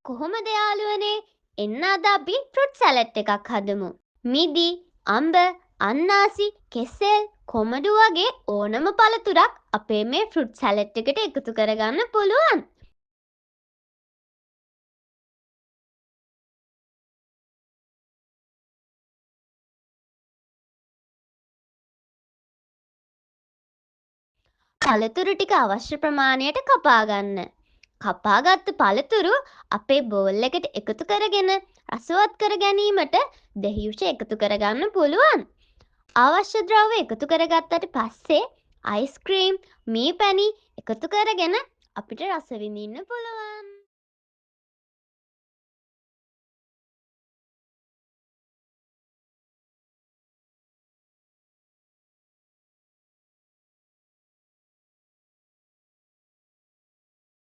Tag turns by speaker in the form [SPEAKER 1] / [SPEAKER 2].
[SPEAKER 1] කොහොමද යාළුවනේ? එන්න අද අපි ෆෘට් සැලඩ් එකක් හදමු. මිදි, අඹ, අන්නාසි, කෙසෙල්, කොමඩු වගේ ඕනම පළතුරක් අපේ මේ ෆෘට් සැලඩ් එකට එකතු කරගන්න පුළුවන්. පළතුරු ටික අවශ්‍ය ප්‍රමාණයට කපා ගන්න. කපාගත්තු පළතුරු අපේ බෝල් එකට එකතු කරගෙන රසවත් කර ගැනීමට දෙහියුෂ එකතු කරගන්න පුළුවන්. අවශ්‍ය ද්‍රව්‍ය එකතු කරගත්තට පස්සේ අයිස්ක්‍රීම් මී පැණි එකතු කරගෙන අපිට රස විඳින්න පුළුවන්.